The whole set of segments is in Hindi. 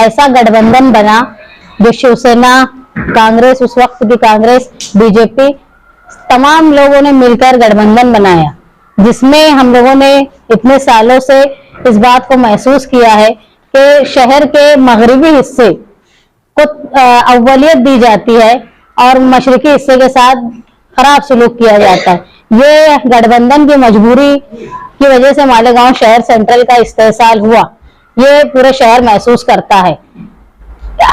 ऐसा गठबंधन बना जो शिवसेना, कांग्रेस, उस वक्त की कांग्रेस, बीजेपी, तमाम लोगों ने मिलकर गठबंधन बनाया, जिसमें हम लोगों ने इतने सालों से इस बात को महसूस किया है कि शहर के मगरिबी हिस्से को अव्वलियत दी जाती है और मशरकी हिस्से के साथ खराब सलूक किया जाता है। ये गठबंधन की मजबूरी की वजह से मालेगांव शहर सेंट्रल का इस्तेसाल हुआ, ये पूरे शहर महसूस करता है।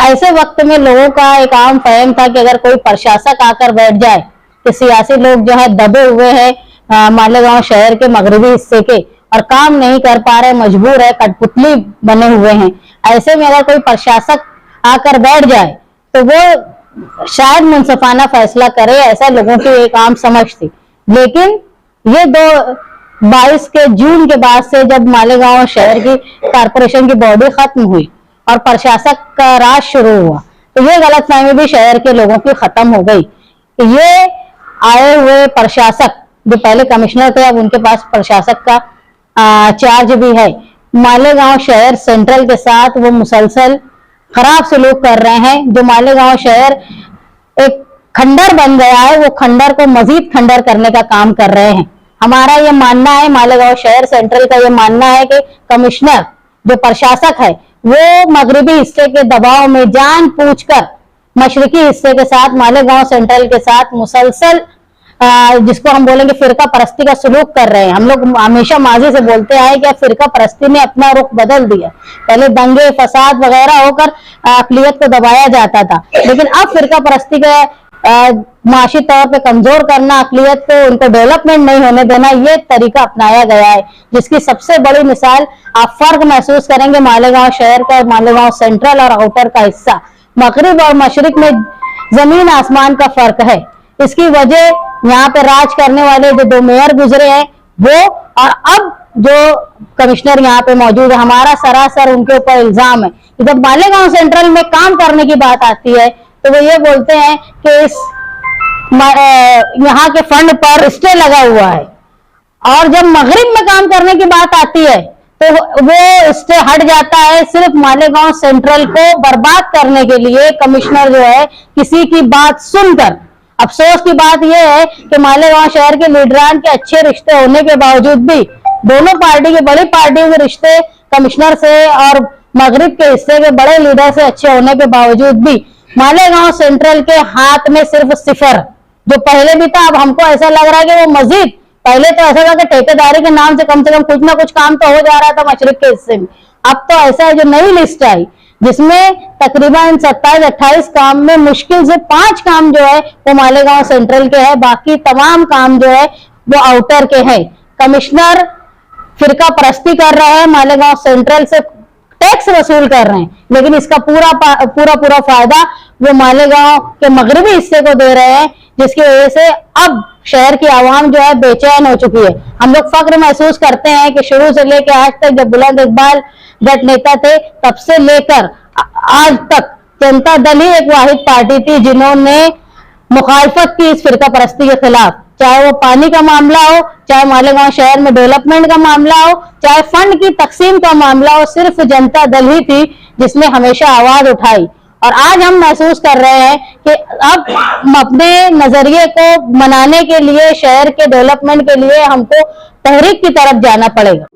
ऐसे वक्त में लोगों का एक आम फहम था कि अगर कोई प्रशासक आकर बैठ जाए कि सियासी लोग जो है दबे हुए हैं मालेगांव शहर के मगरबी हिस्से के और काम नहीं कर पा रहे, मजबूर है, कठपुतली बने हुए हैं, ऐसे में अगर कोई प्रशासक आकर बैठ जाए तो वो शायद मुंसिफाना फैसला करे, ऐसा लोगों की एक आम समझ थी। लेकिन ये 22 के जून के बाद से जब मालेगांव शहर की कारपोरेशन की बॉडी खत्म हुई और प्रशासक का राज शुरू हुआ, तो ये गलतफहमी भी शहर के लोगों की खत्म हो गई। ये आए हुए प्रशासक जो पहले कमिश्नर थे, अब उनके पास प्रशासक का चार्ज भी है। मालेगांव शहर सेंट्रल के साथ वो मुसलसल खराब सलूक कर रहे हैं। जो मालेगांव शहर एक खंडर बन गया है, वो खंडर को मजीद खंडर करने का काम कर रहे हैं। हमारा ये मानना है, मालेगांव शहर सेंट्रल का ये मानना है कि कमिश्नर जो प्रशासक है वो मगरिबी हिस्से के दबाव में जानबूझकर मशरकी हिस्से के साथ, मालेगांव सेंट्रल के साथ मुसलसल जिसको हम बोलेंगे फिरका परस्ती का सलूक कर रहे हैं। हम लोग हमेशा माजी से बोलते आए कि फिरका परस्ती ने अपना रुख बदल दिया। पहले दंगे फसाद वगैरह होकर अक़लियत को दबाया जाता था, लेकिन अब फिरका परस्ती का माशी तौर पे कमजोर करना, अक़लियत को, उनको डेवलपमेंट नहीं होने देना, ये तरीका अपनाया गया है, जिसकी सबसे बड़ी मिसाल आप फर्क महसूस करेंगे मालेगांव शहर का और मालेगांव सेंट्रल और आउटर का हिस्सा, मगरिब और मशरिक में जमीन आसमान का फर्क है। इसकी वजह यहाँ पे राज करने वाले जो 2 मेयर गुजरे हैं वो, और अब जो कमिश्नर यहाँ पे मौजूद है, हमारा सरासर उनके ऊपर इल्जाम है कि जब मालेगांव सेंट्रल में काम करने की बात आती है तो वो ये बोलते हैं कि इस यहाँ के फंड पर स्टे लगा हुआ है, और जब मगरिब में काम करने की बात आती है तो वो स्टे हट जाता है। सिर्फ मालेगांव सेंट्रल को बर्बाद करने के लिए कमिश्नर जो है किसी की बात सुनकर, अफसोस की बात यह है कि मालेगांव शहर के लीडरान के अच्छे रिश्ते होने के बावजूद भी, दोनों पार्टी के, बड़ी पार्टियों के रिश्ते कमिश्नर से और मगरिब के हिस्से के बड़े लीडर से अच्छे होने के बावजूद भी मालेगांव सेंट्रल के हाथ में सिर्फ सिफर, जो पहले भी था, अब हमको ऐसा लग रहा है कि वो मजीद, पहले तो ऐसा था कि ठेकेदारी के नाम से कुछ ना कुछ काम तो हो जा रहा था मशरिक के हिस्से में, अब तो ऐसा है जो नई लिस्ट आई जिसमें तकरीबन 27-28 काम में मुश्किल से 5 काम जो है वो मालेगांव सेंट्रल के हैं, बाकी तमाम काम जो है वो आउटर के हैं। कमिश्नर फिरका परस्ती कर रहे हैं, मालेगांव सेंट्रल से टैक्स वसूल कर रहे हैं, लेकिन इसका पूरा फायदा वो मालेगांव के मगरिबी हिस्से को दे रहे हैं, जिसकी वजह से अब शहर की आवाम जो है बेचैन हो चुकी है। हम लोग फख्र महसूस करते हैं कि शुरू से लेकर आज तक, जब बुलंद इकबाल जट नेता थे, तब से लेकर आज तक जनता दल ही एक वाहिद पार्टी थी जिन्होंने मुखालफत की इस फिरका परस्ती के खिलाफ, चाहे वो पानी का मामला हो, चाहे मालेगांव शहर में डेवलपमेंट का मामला हो, चाहे फंड की तकसीम का मामला हो, सिर्फ जनता दल ही थी जिसने हमेशा आवाज उठाई। और आज हम महसूस कर रहे हैं कि अब अपने नजरिए को मनाने के लिए, शहर के डेवलपमेंट के लिए हमको तहरीक की तरफ जाना पड़ेगा।